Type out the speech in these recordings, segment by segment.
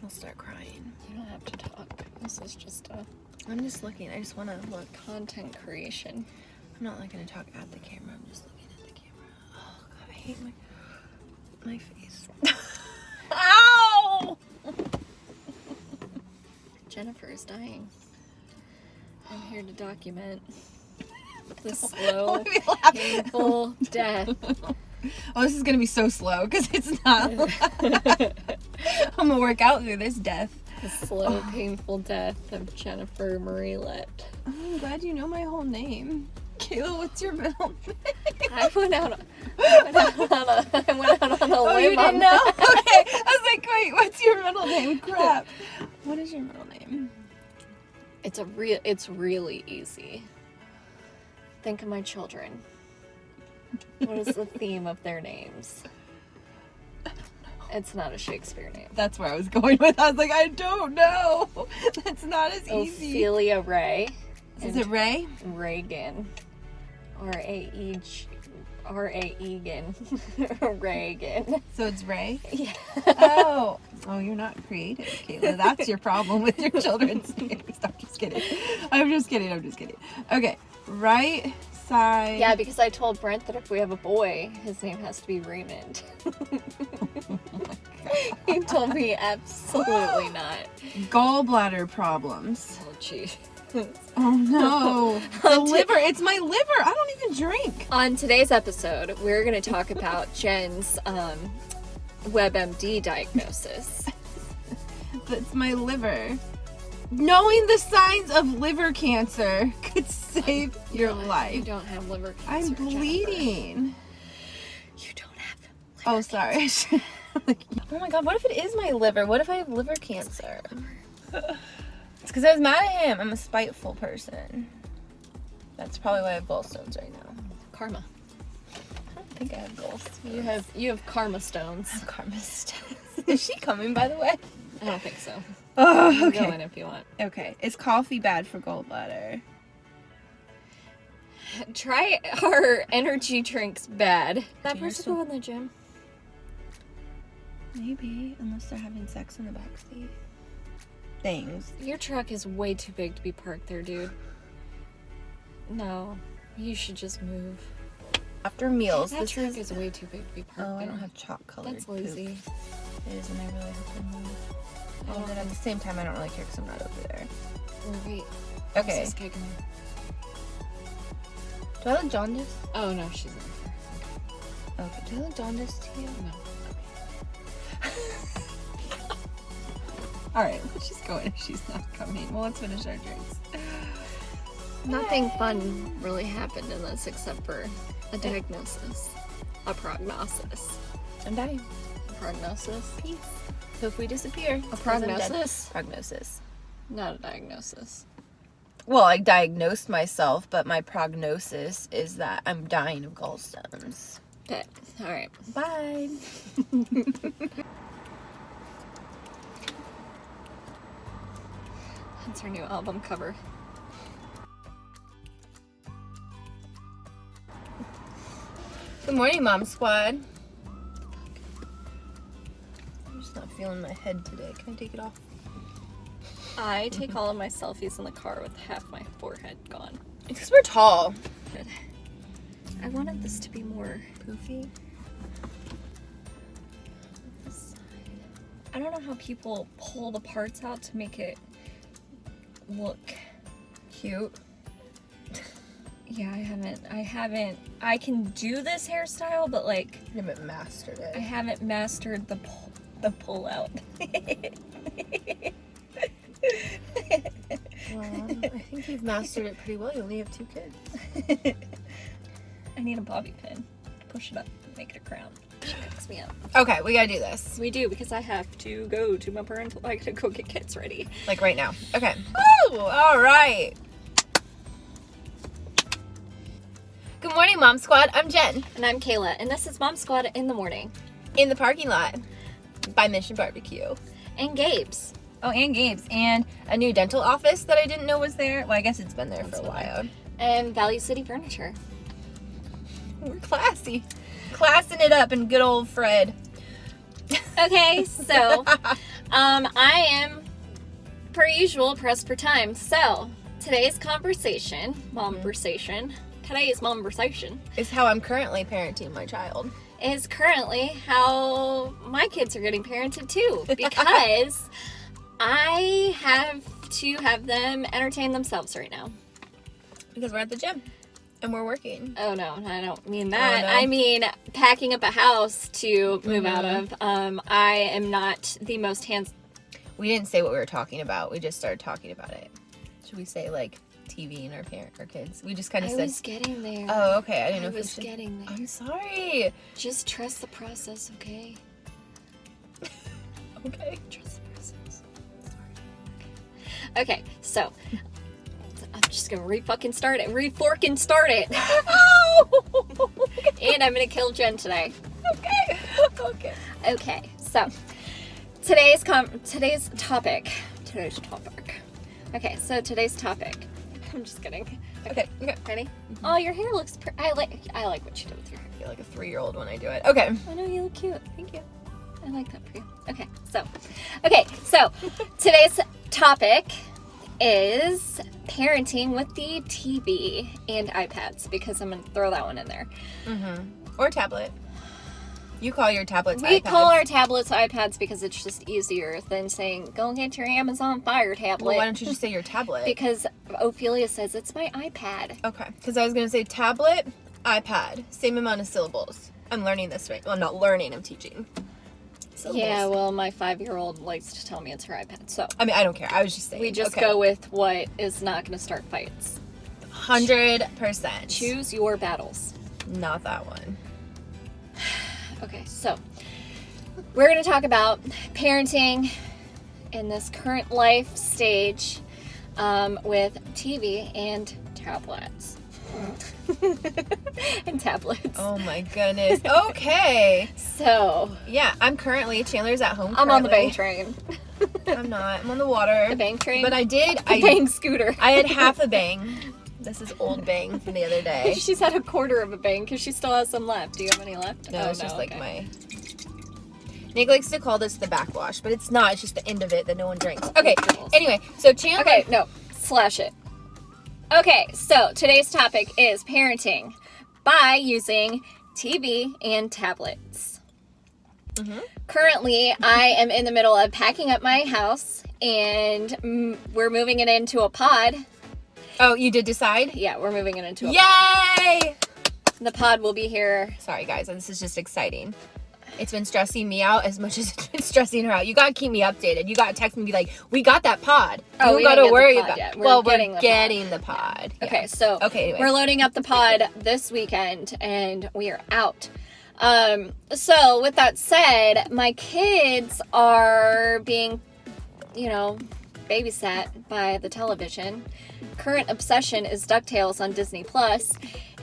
I'll start crying. You don't have to talk. This is just a I'm just looking. I just want to look. content creation. I'm not like going to talk at the camera. I'm just looking at the camera. Oh, God, I hate my face. Ow! Jennifer is dying. I'm here to document the slow, painful death. Oh, this is going to be so slow because it's not. I'm going to work out through this death. The slow, painful death of Jennifer Marie-Lett. I'm glad you know my whole name. Kayla, what's your middle name? I went out on a Oh, limb. you didn't know? Okay. I was like, wait, what's your middle name? Crap. What is your middle name? It's really easy. Think of my children. What is the theme of their names? It's not a Shakespeare name. That's where I was going with. I was like, I don't know. That's not as easy. Ophelia Ray. Is it Ray? Reagan. R-A-E-G-N. Reagan. So it's Ray? Yeah. Oh, you're not creative, Kayla. That's your problem with your children's names. I'm just kidding. I'm just kidding. Okay, right side. Yeah, because I told Brent that if we have a boy, his name has to be Raymond. He told me absolutely not. Gallbladder problems. Oh, jeez. Oh no. The liver. It's my liver. I don't even drink. On today's episode, we're going to talk about Jen's WebMD diagnosis. That's my liver. Knowing the signs of liver cancer could save your life. You don't have liver cancer. I'm bleeding. Jennifer. You don't have liver Oh, sorry. Oh my God, what if it is my liver? What if I have liver cancer? It's because I was mad at him. I'm a spiteful person. That's probably why I have gallstones right now. Karma. I don't think I have gallstones. You have karma stones. I have karma stones. Is she coming, by the way? I don't think so. Oh, You okay. can go in if you want. Okay. Is coffee bad for gallbladder? Try our energy drinks bad. That Do person yourself- go in the gym? Maybe, unless they're having sex in the backseat. Things. Your truck is way too big to be parked there, dude. No, you should just move. After meals, That this truck is... is way too big to be parked Oh, I there. don't have chalk colored That's lazy. It is, and I really have to move. Oh, but at the same time, I don't really care because I'm not over there. Oh, wait. Okay. What's this guy going? Do I look jaundiced? Oh, no, she's in there. Okay. Do I look jaundiced to you? No. All right, let's just go in if she's not coming. Well, let's finish our drinks. Nothing fun really happened in this except for a diagnosis. A prognosis. I'm dying. A prognosis? Peace. So if we disappear, A prognosis? Prognosis. Not a diagnosis. Well, I diagnosed myself, but my prognosis is that I'm dying of gallstones. Okay. All right. Bye. That's our new album cover. Good morning, Mom Squad. I'm just not feeling my head today. Can I take it off? I take all of my selfies in the car with half my forehead gone. It's because we're tall. I wanted this to be more Poofy. I don't know how people pull the parts out to make it look Cute. Yeah, I haven't. I can do this hairstyle, but like You haven't mastered I it. haven't mastered the pull out. Well, I think you've mastered it pretty well. You only have 2 kids. I need a bobby pin to push it up and make it a crown. She picks me up. Okay, we gotta do this. We do, because I have to go to my parental. I gotta go get kids ready. Like right now. Okay. Woo! All right. Good morning, Mom Squad. I'm Jen. And I'm Kayla, and this is Mom Squad in the morning. In the parking lot by Mission Barbecue. And Gabe's. Oh, and Gabe's. And a new dental office that I didn't know was there. Well, I guess it's been there That's for a fine. while. And Value City Furniture. We're classy. Classing it up in good old Fred. Okay, so I am, per usual, pressed for time. So, today's conversation, Is how I'm currently parenting my child. is currently how my kids are getting parented too. Because I have to have them entertain themselves right now. Because we're at the gym. And we're working. Oh no, I don't mean that. Oh, no. I mean packing up a house to move out of. I am not the most hands. We didn't say what we were talking about. We just started talking about it. Should we say like TV and our kids? We just kind of said. I was getting there. Oh, okay. I didn't know I if we was should. getting there. I'm sorry. Just trust the process, okay? Okay. Trust the process. Okay, so I'm just gonna re-start it. Oh! And I'm gonna kill Jen today. Okay. Okay. Okay, so today's topic. Okay, so today's topic. I'm just kidding. Okay. Ready? Mm-hmm. Oh, your hair looks. I like what you did with your hair. I feel like a 3-year-old when I do it. Okay. I know you look cute. Thank you. I like that for you. Okay, so today's topic is parenting with the TV and iPads, because I'm gonna throw that one in there. Or tablet. You call your tablets We iPads. call our tablets iPads because it's just easier than saying, go get your Amazon Fire tablet. Well, why don't you just say your tablet? Because Ophelia says it's my iPad. Okay. Because I was going to say tablet, iPad. Same amount of syllables. I'm learning this right. Well, I'm not learning. I'm teaching. Syllables. Yeah, well, my 5-year-old likes to tell me it's her iPad. So I mean, I don't care. I was just saying. we just okay. go with what is not going to start fights. 100%. Choose your battles. Not that one. Okay, so we're going to talk about parenting in this current life stage with TV and tablets. And tablets. Oh my goodness. Okay. So, Yeah, I'm currently, Chandler's at home. I'm on the currently. bang train. I'm not. I'm on the water. The bang train? But I did. The bang scooter. I had half a bang. This is old bang from the other day. She's had a quarter of a bang because she still has some left. Do you have any left? No, Oh, it's just like okay. my... Nick likes to call this the backwash, but it's not. It's just the end of it that no one drinks. Okay, anyway, so Chandler... Okay, no. Slash it. Okay, so today's topic is parenting by using TV and tablets. Currently, I am in the middle of packing up my house, and we're moving it into a pod. Oh, you did decide? Yeah, we're moving it into a pod. Yay! The pod will be here. Sorry, guys. This is just exciting. It's been stressing me out as much as it's been stressing her out. You gotta keep me updated. You gotta text me and be like, we got that pod. Oh, you we gotta didn't get the worry pod about yet. Well, we're getting the pod. Yeah. Okay, so anyway. we're loading up the pod this weekend, and we are out. So with that said, my kids are being, babysat by the television. Current obsession is DuckTales on Disney Plus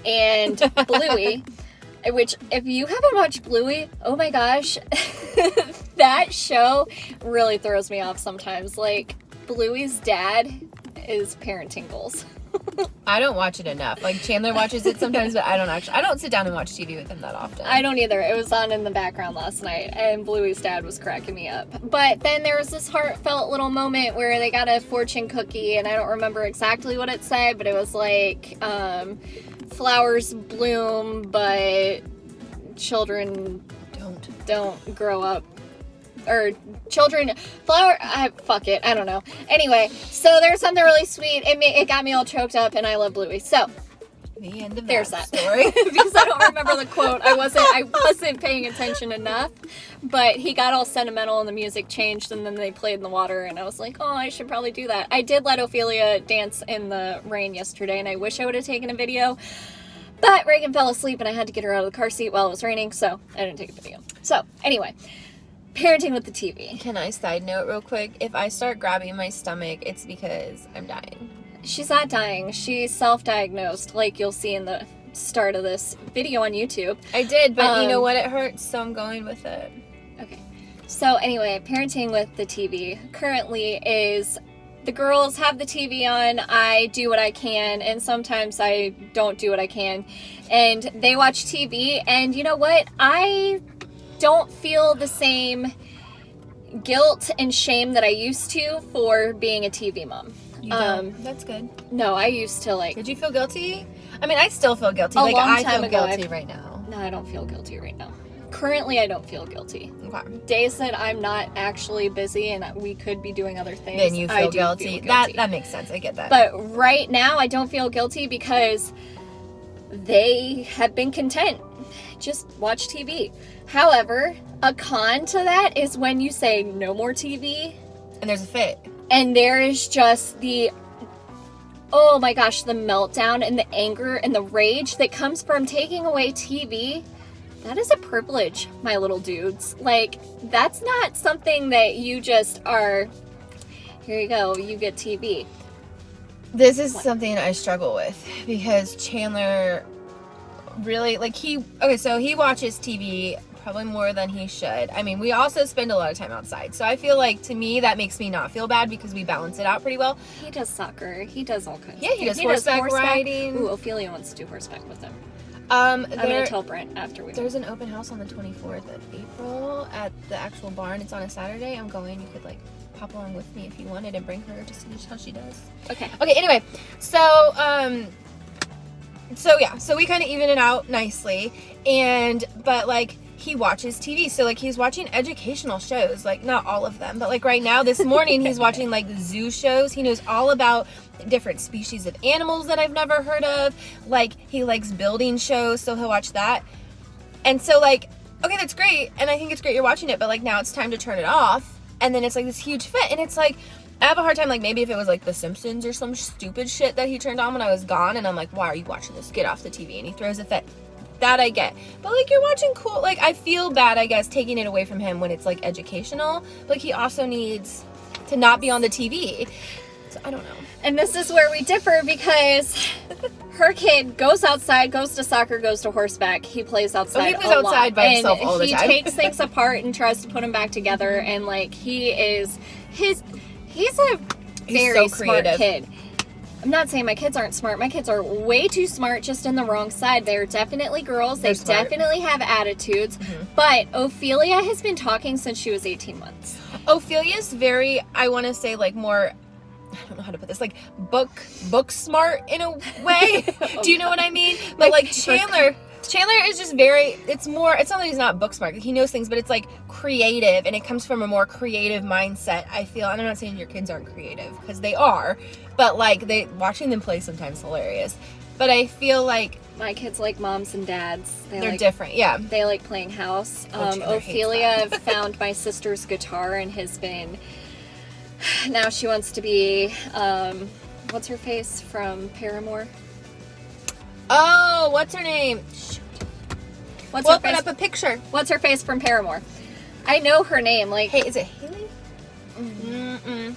and Bluey, which if you haven't watched Bluey, oh my gosh, that show really throws me off sometimes. Like, Bluey's dad is parenting goals. I don't watch it enough. Like, Chandler watches it sometimes, but I don't sit down and watch TV with him that often. I don't either. It was on in the background last night, and Bluey's dad was cracking me up. But then there was this heartfelt little moment where they got a fortune cookie, and I don't remember exactly what it said, but it was like, flowers bloom, but children don't grow up. Or children, fuck it, I don't know. Anyway, so there's something really sweet. It got me all choked up, and I love Bluey. So, The end of there's that that story. because I don't remember the quote. I wasn't paying attention enough. But he got all sentimental, and the music changed, and then they played in the water, and I was like, oh, I should probably do that. I did let Ophelia dance in the rain yesterday, and I wish I would have taken a video. But Reagan fell asleep, and I had to get her out of the car seat while it was raining, so I didn't take a video. So, anyway. Parenting with the TV. Can I side note real quick? If I start grabbing my stomach, it's because I'm dying. She's not dying. She's self-diagnosed, like you'll see in the start of this video on YouTube. I did, but you know what? It hurts, so I'm going with it. Okay. So anyway, parenting with the TV currently is the girls have the TV on. I do what I can, and sometimes I don't do what I can. And they watch TV, and you know what? I don't feel the same, guilt and shame that I used to for being a TV mom. You don't. That's good. No, I used to Did you feel guilty? I mean, I still feel guilty. A Like, long I time feel ago, guilty right now. No, I don't feel guilty right now. Currently, I don't feel guilty. Okay. Days that I'm not actually busy and we could be doing other things. Then you I feel do guilty. feel guilty. That makes sense. I get that. But right now, I don't feel guilty because they have been content. Just watch TV. However, a con to that is when you say no more TV. And there's a fit. And there is just oh my gosh, the meltdown and the anger and the rage that comes from taking away TV. That is a privilege, my little dudes. Like, that's not something that you just are, here you go, you get TV. This is something I struggle with because Chandler really, like, he watches TV probably more than he should. I mean, we also spend a lot of time outside. So I feel like, to me, that makes me not feel bad because we balance it out pretty well. He does soccer. He does all kinds of Yeah, he does horseback riding. Ooh, Ophelia wants to do horseback with him. I'm going to tell Brent after we There's an open house on the 24th of April at the actual barn. It's on a Saturday. I'm going. You could, like, pop along with me if you wanted and bring her to see how she does. Okay. Okay, anyway. So we kind of even it out nicely. But, like, he watches TV. So, like, he's watching educational shows. Like, not all of them. But, like, right now, this morning, he's watching, like, zoo shows. He knows all about different species of animals that I've never heard of. Like, he likes building shows, so he'll watch that. And so, like, okay, that's great. And I think it's great you're watching it. But, like, now it's time to turn it off. And then it's, like, this huge fit. And it's, like, I have a hard time, like, maybe if it was, like, The Simpsons or some stupid shit that he turned on when I was gone. And I'm like, why are you watching this? Get off the TV. And he throws a fit. That I get. But, like, you're watching cool, like, I feel bad, I guess, taking it away from him when it's, like, educational. But, like, he also needs to not be on the TV. So, I don't know. And this is where we differ because her kid goes outside, goes to soccer, goes to horseback. He plays outside he plays outside by himself all the time. He takes things apart and tries to put them back together. And, like, he's a very smart kid. I'm not saying my kids aren't smart. My kids are way too smart, just in the wrong side. They're definitely girls. They definitely have attitudes. Mm-hmm. But Ophelia has been talking since she was 18 months. Ophelia's very, I want to say, like, more, I don't know how to put this, like, book smart in a way. Do you know what I mean? But, like, Chandler is just very, it's not that he's not book smart. He knows things, but it's, like, creative, and it comes from a more creative mindset, I feel. And I'm not saying your kids aren't creative, because they are, but, like, watching them play sometimes hilarious. But I feel like my kids like moms and dads. They're different, yeah. They like playing house. Ophelia found my sister's guitar and has been, now she wants to be, what's her face from Paramore? Oh, what's her name? Shoot. We'll open up a picture. What's her face from Paramore? I know her name. Like, hey, is it Haley? Mm-mm.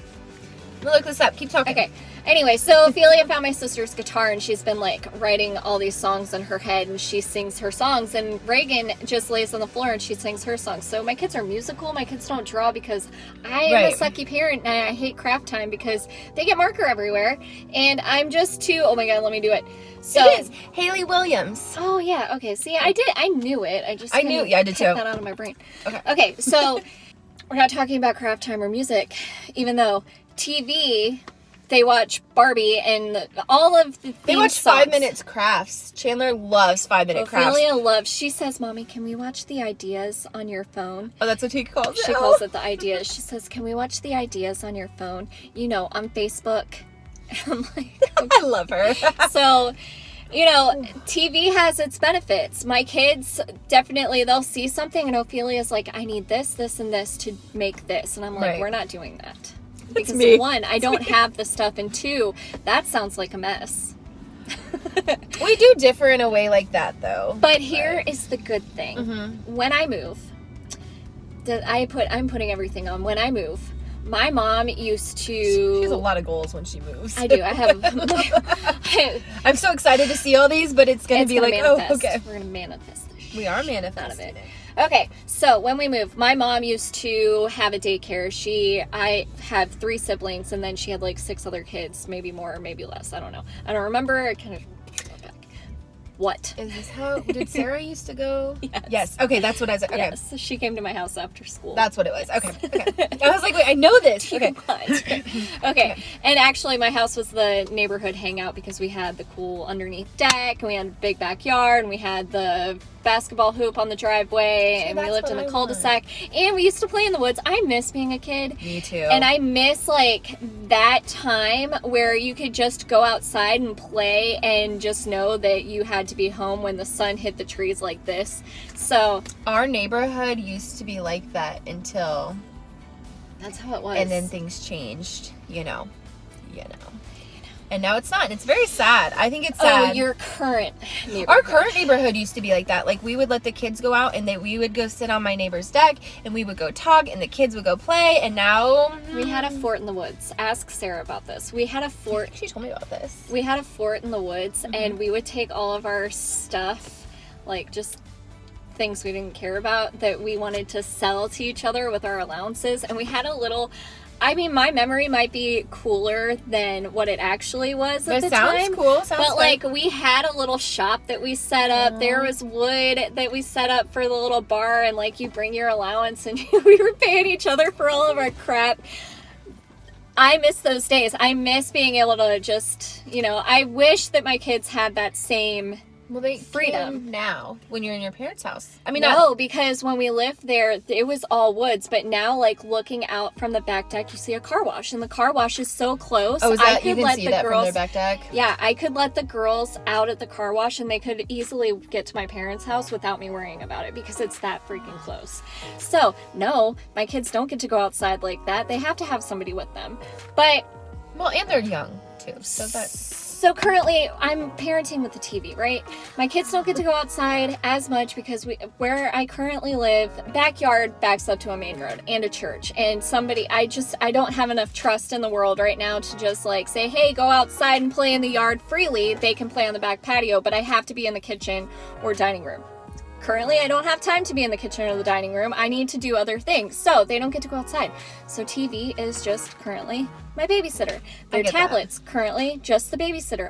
Look this up. Keep talking. Okay. Anyway, so Ophelia found my sister's guitar and she's been, like, writing all these songs in her head and she sings her songs, and Reagan just lays on the floor and she sings her songs. So my kids are musical. My kids don't draw because I am a sucky parent and I hate craft time because they get marker everywhere and I'm just too, oh my God, let me do it. So it is Haley Williams. Oh yeah. Okay. See, I knew it. I did too. That out of my brain. Okay. So we're not talking about craft time or music, even though TV, they watch Barbie and all of the They watch songs. 5 Minutes Crafts. Chandler loves 5 Minute Crafts. Ophelia loves, she says, Mommy, can we watch the ideas on your phone? Oh, that's what he calls it. She calls it the ideas. She says, can we watch the ideas on your phone? You know, on Facebook. I'm like, okay. I love her. So, you know, TV has its benefits. My kids, definitely, they'll see something and Ophelia's like, I need this, this, and this to make this. And I'm like, we're not doing that. Because one, I don't have the stuff, and two, that sounds like a mess. We do differ in a way like that, though. But here is the good thing. Mm-hmm. When I move, I'm putting everything on. When I move, my mom used to... She has a lot of goals when she moves. I do. I have... I'm so excited to see all these, but it's going to be like, manifest. Oh, okay. We're going to manifest this. We are manifesting out of it. Okay, so when we moved, my mom used to have a daycare. I have 3 siblings, and then she had like 6 other kids, maybe more, maybe less. I don't know. I don't remember. I kind of back. What? Is this how, did Sarah used to go? Yes. Yes. Okay, that's what I said. Okay. Yes, she came to my house after school. That's what it was. Okay. Okay. I was like, wait, I know this. Okay. Okay. And actually, my house was the neighborhood hangout because we had the cool underneath deck, and we had a big backyard, and we had the basketball hoop on the driveway, See, and we that's lived in what a I cul-de-sac, and we used to play in the woods. I miss being a kid. Me too. And I miss, like, that time where you could just go outside and play and just know that you had to be home when the sun hit the trees like this. So Our neighborhood used to be like that until, that's how it was. and then things changed, you know. And now it's not. And it's very sad. I think it's sad. Oh, your current neighborhood. Our current neighborhood used to be like that. Like, we would let the kids go out, and we would go sit on my neighbor's deck, and we would go talk, and the kids would go play. And now We had a fort in the woods. Ask Sarah about this. We had a fort. She told me about this. We had a fort in the woods, and we would take all of our stuff, like just things we didn't care about that we wanted to sell to each other with our allowances. And we had a little, I mean, my memory might be cooler than what it actually was at the time. It sounds cool. Sounds But fun. like, we had a little shop that we set up. There was wood that we set up for the little bar, and like, you bring your allowance, and we were paying each other for all of our crap. I miss those days. I miss being able to just, you know, I wish that my kids had that same Well, they freedom. can now when you're in your parents' house. I mean, no, because when we lived there, it was all woods. But now, like, looking out from the back deck, you see a car wash, and the car wash is so close. oh, is I that could you can let see the that girls, from their back deck? Yeah, I could let the girls out at the car wash, and they could easily get to my parents' house without me worrying about it because it's that freaking close. So, no, my kids don't get to go outside like that. They have to have somebody with them. But Well, and they're young too, so that's. so currently, I'm parenting with the TV, right? My kids don't get to go outside as much because where I currently live, backyard backs up to a main road and a church. And I don't have enough trust in the world right now to just like say, hey, go outside and play in the yard freely. They can play on the back patio, but I have to be in the kitchen or dining room. Currently, I don't have time to be in the kitchen or the dining room. I need to do other things. So they don't get to go outside. So TV is just currently my babysitter. Their tablets, currently just the babysitter.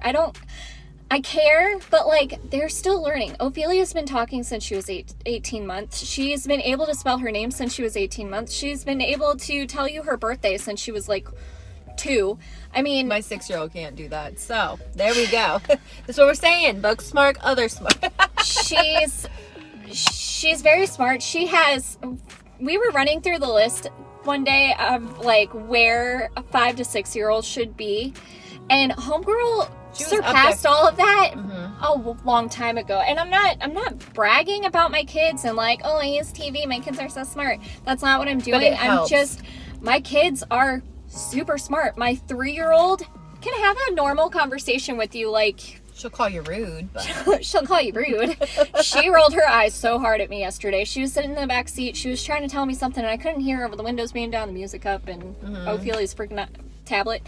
I care, but like, they're still learning. Ophelia's been talking since she was 18 months. She's been able to spell her name since she was 18 months. She's been able to tell you her birthday since she was like 2. I mean, My 6-year-old can't do that. So there we go. That's what we're saying. Book smart, other smart. she's very smart. We were running through the list one day of like where a 5 to 6-year-old should be, and homegirl surpassed all of that a long time ago. And I'm not bragging about my kids and like, oh, I use TV, my kids are so smart. That's not what I'm doing. I'm just, my kids are super smart. My 3-year-old can have a normal conversation with you, like, She'll call you rude, but she'll call you rude. She rolled her eyes so hard at me yesterday. She was sitting in the back seat. She was trying to tell me something, and I couldn't hear her over the windows being down, the music up, and Ophelia's freaking tablet.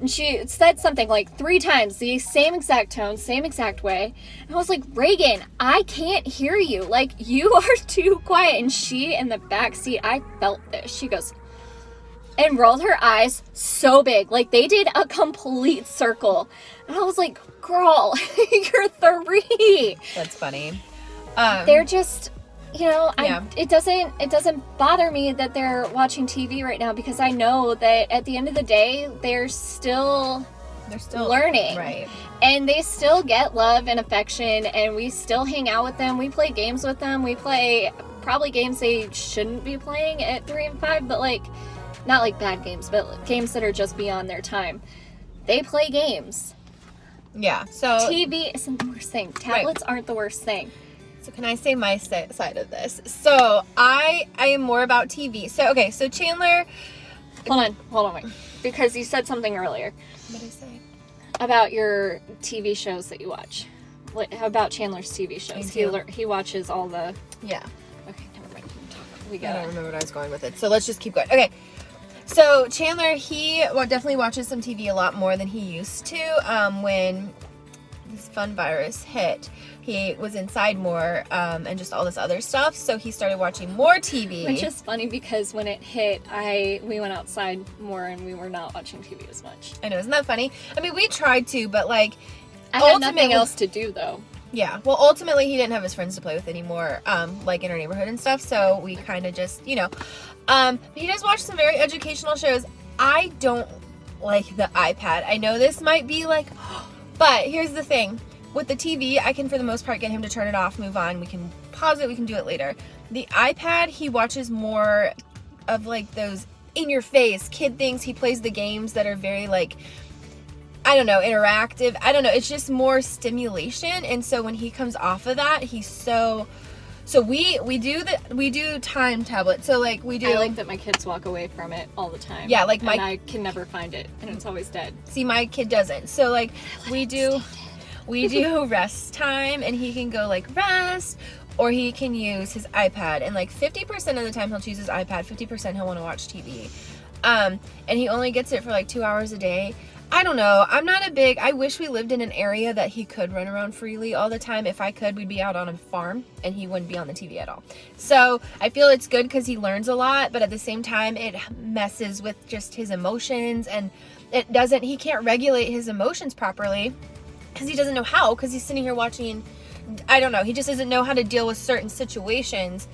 And she said something like 3 times, the same exact tone, same exact way. And I was like, Reagan, I can't hear you. Like, you are too quiet. And she in the back seat, I felt this. She goes, and rolled her eyes so big. Like, they did a complete circle. And I was like, girl, you're 3. that's funny. They're just, you know, Yeah. it doesn't bother me that they're watching TV right now, because I know that at the end of the day, they're still learning. Right. And they still get love and affection, and we still hang out with them. We play games with them. We play probably games they shouldn't be playing at 3 and 5, but like, not like bad games, but games that are just beyond their time. They play games. Yeah. So TV isn't the worst thing. Tablets aren't the worst thing. So can I say my side of this? So I am more about TV. So okay. So Chandler. Hold on, wait. Because you said something earlier. What did I say? About your TV shows that you watch. About Chandler's TV shows. He watches all the... Yeah. Okay, never mind. I don't remember what I was going with it. So let's just keep going. Okay. So Chandler, he definitely watches some TV a lot more than he used to. When this fun virus hit, he was inside more and just all this other stuff. So he started watching more TV. Which is funny because when it hit, we went outside more and we were not watching TV as much. I know, isn't that funny? I mean, we tried to, but like, I had nothing else to do though. Yeah, well, ultimately, he didn't have his friends to play with anymore, like in our neighborhood and stuff, so we kind of just, he does watch some very educational shows. I don't like the iPad. I know this might be like, but here's the thing. With the TV, I can, for the most part, get him to turn it off, move on. We can pause it, we can do it later. The iPad, he watches more of, like, those in-your-face kid things. He plays the games that are very, like, I don't know, interactive. I don't know. It's just more stimulation. And so when he comes off of that, he's so we do time tablet. So like we do. I like that my kids walk away from it all the time. Yeah, like and I can never find it, and it's always dead. See, my kid doesn't. So like we do rest time, and he can go like rest, or he can use his iPad. And like 50% of the time he'll choose his iPad. 50% he'll want to watch TV. And he only gets it for like 2 hours a day. I don't know. I wish we lived in an area that he could run around freely all the time. If I could, we'd be out on a farm and he wouldn't be on the TV at all. So I feel it's good because he learns a lot, but at the same time, it messes with just his emotions, and he can't regulate his emotions properly because he doesn't know how, because he's sitting here watching, I don't know. He just doesn't know how to deal with certain situations.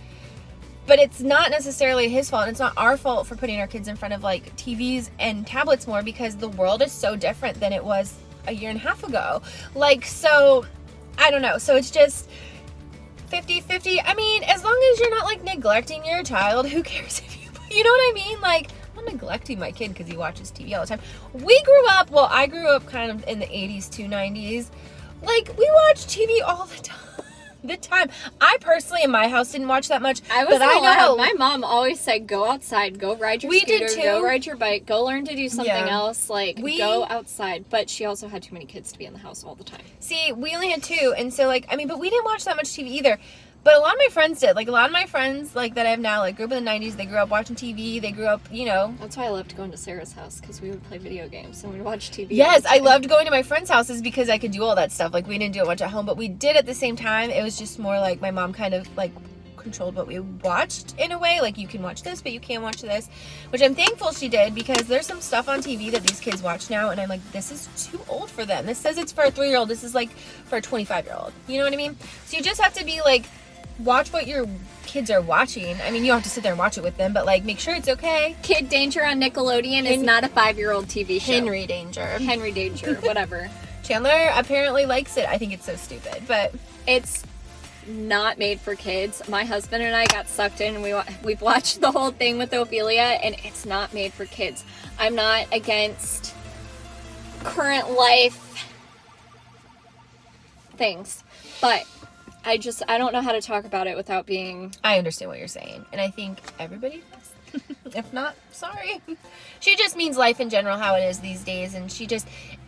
But it's not necessarily his fault. It's not our fault for putting our kids in front of like TVs and tablets more, because the world is so different than it was a year and a half ago. Like, so I don't know. So it's just 50-50. I mean, as long as you're not like neglecting your child, who cares if you know what I mean? Like, I'm not neglecting my kid because he watches TV all the time. I grew up kind of in the 80s to 90s. Like, we watched TV all the time. I personally in my house didn't watch that much. I know my mom always said, go outside, go ride your scooter, did too. Go ride your bike, go learn to do something else, go outside. But she also had too many kids to be in the house all the time. See, we only had 2, and so like, I mean, but we didn't watch that much TV either. But a lot of my friends did. Like, a lot of my friends, like, that I have now, like, grew up in the 90s. They grew up watching TV. They grew up, That's why I loved going to Sarah's house, because we would play video games and we'd watch TV. Yes, I loved going to my friends' houses because I could do all that stuff. Like, we didn't do it much at home, but we did at the same time. It was just more like my mom kind of, like, controlled what we watched in a way. Like, you can watch this, but you can't watch this. Which I'm thankful she did, because there's some stuff on TV that these kids watch now, and I'm like, this is too old for them. This says it's for a 3-year-old. This is, like, for a 25-year-old. You know what I mean? So you just have to be, like, watch what your kids are watching. I mean, you don't have to sit there and watch it with them, but like, make sure it's okay. Kid Danger on Nickelodeon is not a 5-year-old TV show. Henry Danger, whatever. Chandler apparently likes it. I think it's so stupid, but it's not made for kids. My husband and I got sucked in, and we've watched the whole thing with Ophelia, and it's not made for kids. I'm not against current life things, but I don't know how to talk about it without being... I understand what you're saying, and I think everybody does. If not, sorry. She just means life in general, how it is these days, and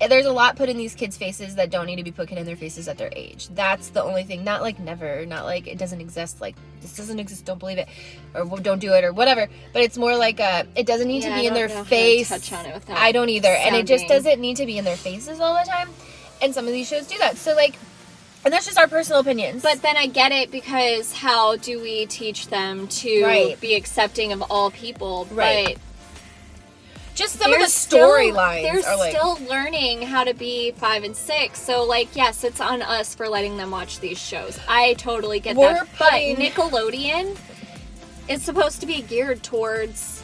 there's a lot put in these kids' faces that don't need to be put in their faces at their age. That's the only thing. Not like never, not like it doesn't exist, like this doesn't exist, don't believe it, or don't do it, or whatever. But it's more like it doesn't need to be in their face. How to touch on it without I don't either, and it just sounding... doesn't need to be in their faces all the time. And some of these shows do that. So like, and that's just our personal opinions. But then I get it, because how do we teach them to be accepting of all people? Right. But just some of the storylines they're are like... still learning how to be 5 and 6. So, like, yes, it's on us for letting them watch these shows. I totally get that. But Nickelodeon is supposed to be geared towards...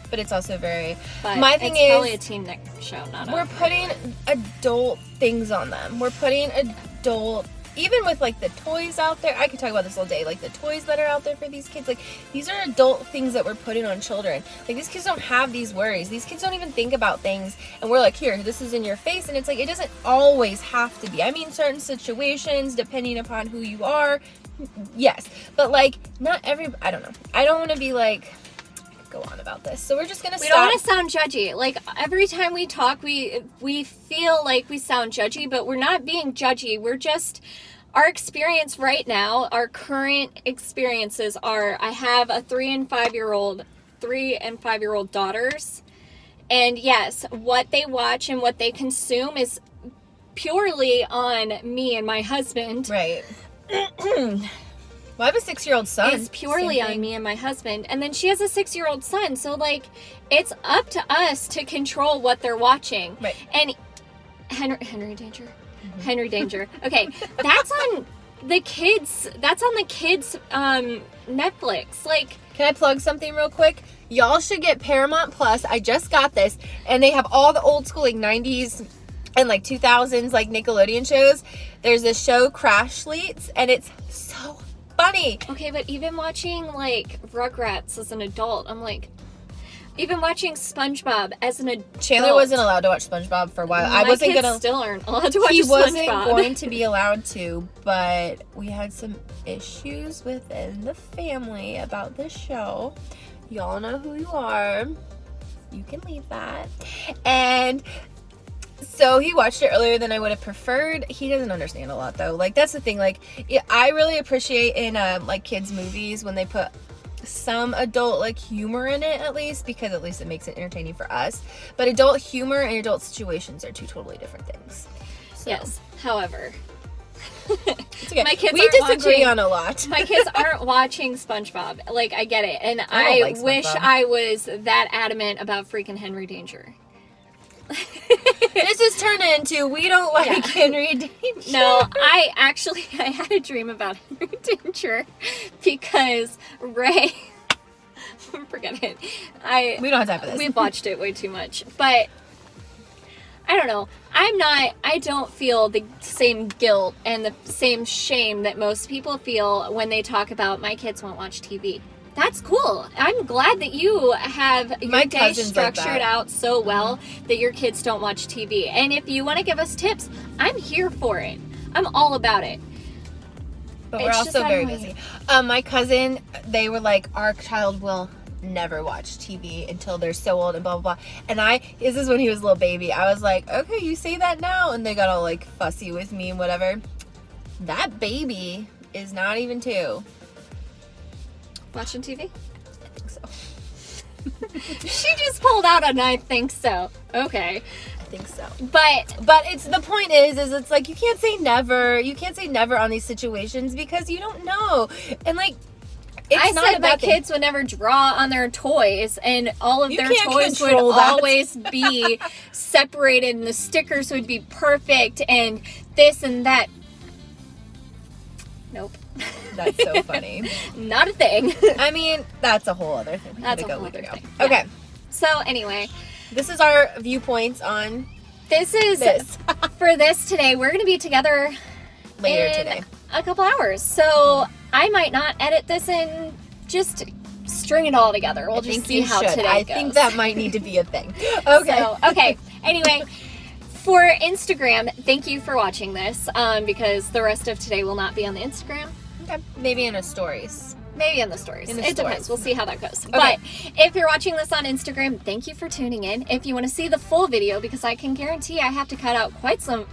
But it's also very... But my thing it's probably a teen show, not we're putting adult things on them. We're putting adult... Even with, like, the toys out there, I could talk about this all day, like, the toys that are out there for these kids, like, these are adult things that we're putting on children. Like, these kids don't have these worries. These kids don't even think about things, and we're like, here, this is in your face, and it's like, it doesn't always have to be. I mean, certain situations, depending upon who you are, yes, but, like, not every, I don't know. I don't want to be, like... go on about this, so we're just gonna stop. We don't want to sound judgy. Like, every time we talk, we feel like we sound judgy, but we're not being judgy. We're just, our experience right now, our current experiences are, I have a 3 and 5-year-old daughters, and yes, what they watch and what they consume is purely on me and my husband. Right. Well, I have a 6-year-old son. It's purely on me and my husband. And then she has a 6-year-old son. So, like, it's up to us to control what they're watching. Right. And Henry Danger. Henry Danger. Okay, that's on the kids. That's on the kids Netflix. Like, can I plug something real quick? Y'all should get Paramount Plus. I just got this, and they have all the old school like 90s and like 2000s like Nickelodeon shows. There's this show Crashleets, and it's so funny. Okay, but even watching like Rugrats as an adult, I'm like, even watching SpongeBob as an adult. Chandler wasn't allowed to watch SpongeBob for a while. I wasn't gonna. Still aren't allowed to watch SpongeBob. He wasn't going to be allowed to, but we had some issues within the family about this show. Y'all know who you are. You can leave that. And so he watched it earlier than I would have preferred. He doesn't understand a lot though. Like, that's the thing. Like, I really appreciate in like kids movies when they put some adult like humor in it, at least, because at least it makes it entertaining for us. But adult humor and adult situations are two totally different things. So. Yes. However, it's okay. My kids we disagree on a lot. My kids aren't watching SpongeBob. Like, I get it. And I like wish SpongeBob. I was that adamant about freaking Henry Danger. This is turned into we don't like Henry Danger. No, I had a dream about Henry Danger because Ray. Forget it. We don't have time for this. We've watched it way too much, but I don't know. I don't feel the same guilt and the same shame that most people feel when they talk about my kids won't watch TV. That's cool. I'm glad that you have your day structured out so well that your kids don't watch TV. And if you want to give us tips, I'm here for it. I'm all about it. But we're also very busy. My cousin, they were like, our child will never watch TV until they're so old and blah, blah, blah. And this is when he was a little baby. I was like, okay, you say that now. And they got all like fussy with me and whatever. That baby is not even 2. Watching TV? I think so. She just pulled out a I think so. Okay. I think so. But it's the point is it's like you can't say never. You can't say never on these situations because you don't know. And like I said my kids would never draw on their toys, and all of their toys would always be separated, and the stickers would be perfect, and this and that. Nope. That's so funny. Not a thing. I mean, that's a whole other thing. That's a whole other thing. Yeah. Okay. So anyway, this is our viewpoints on this. For this today. We're going to be together later today. A couple hours. So I might not edit this and just string it all together. We'll just see how today goes. I think that might need to be a thing. Okay. Okay. Anyway, for Instagram, thank you for watching this because the rest of today will not be on the Instagram. Okay. Maybe in the stories. Maybe in the stories. It depends. We'll see how that goes. Okay. But if you're watching this on Instagram, thank you for tuning in. If you want to see the full video, because I can guarantee I have to cut out quite some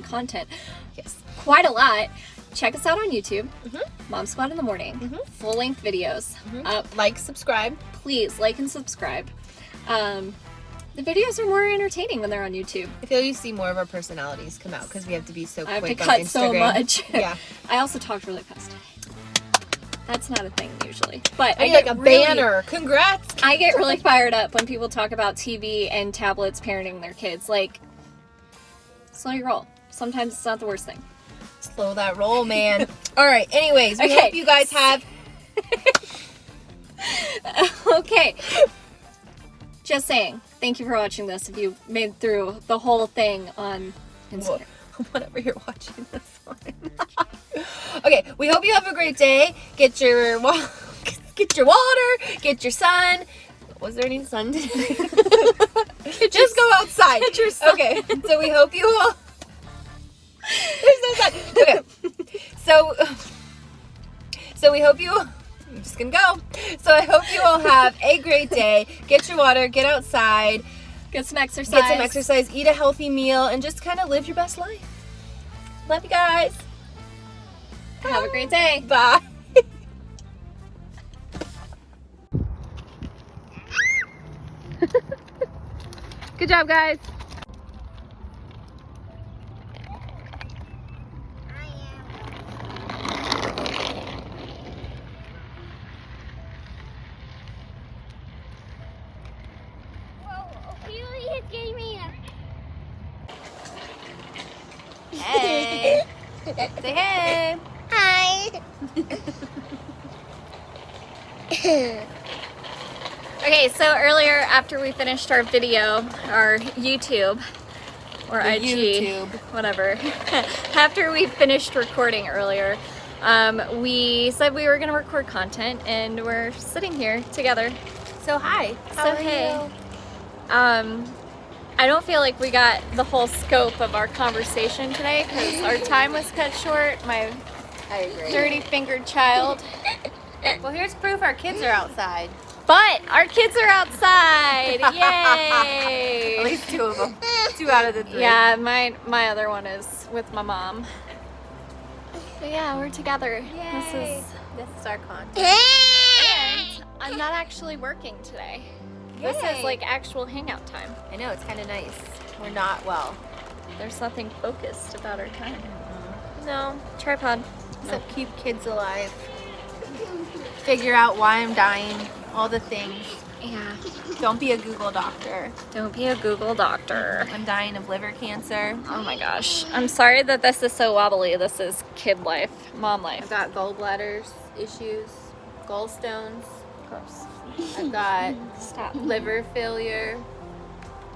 content. Yes. Quite a lot. Check us out on YouTube. Mom Squad in the Morning. Full-length videos. Like, subscribe. Please like and subscribe. The videos are more entertaining when they're on YouTube. I feel you see more of our personalities come out because we have to be so quick on Instagram. I have to cut so much. Yeah. I also talked really fast today. That's not a thing usually. But I get like a banner. Congrats. I get really fired up when people talk about TV and tablets parenting their kids. Like, slow your roll. Sometimes it's not the worst thing. Slow that roll, man. All right. Anyways, we hope you guys have. Okay. Just saying. Thank you for watching this. If you made through the whole thing on Instagram. Whatever you're watching this on. Okay. We hope you have a great day. Get your water. Get your sun. Was there any sun today? Just go outside. Get your sun. Okay. So we hope you all. There's no sun. Okay. So we hope you. I'm just gonna go. So I hope you all have a great day. Get your water. Get outside. Get some exercise. Eat a healthy meal, and just kind of live your best life. Love you guys. Have a great day. Bye. Good job, guys. Hey. Say hey. Hi. Okay, so earlier after we finished our video, our YouTube, or IG, YouTube. whatever, after we finished recording earlier, we said we were going to record content, and we're sitting here together. So hi. How are you? I don't feel like we got the whole scope of our conversation today because our time was cut short. My I agree. dirty-fingered child. Well, here's proof our kids are outside. But our kids are outside! Yay! At least 2 of them. 2 out of the 3. Yeah, my other one is with my mom. But yeah, we're together. Yay. This is our content. And I'm not actually working today. This Yay. is like actual hangout time. I know, it's kind of nice. We're not, well, There's nothing focused about our time. no. Tripod. Except keep kids alive. Figure out why I'm dying. All the things. Yeah. Don't be a Google doctor. Don't be a Google doctor. I'm dying of liver cancer. Oh my gosh. I'm sorry that this is so wobbly. This is kid life, mom I've life. got gallbladders issues, gallstones. Gross. I've got Stop. liver failure.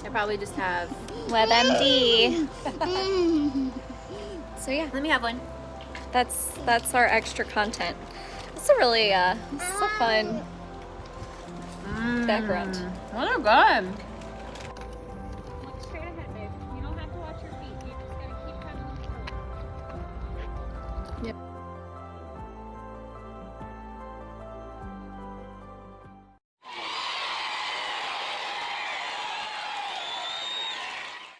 I probably just have. WebMD. So yeah, Let me have one. that's our extra content. It's a really it's a fun background. Those are good. Look straight ahead, babe. You don't have to watch your feet. You just gotta keep kind of. Yep.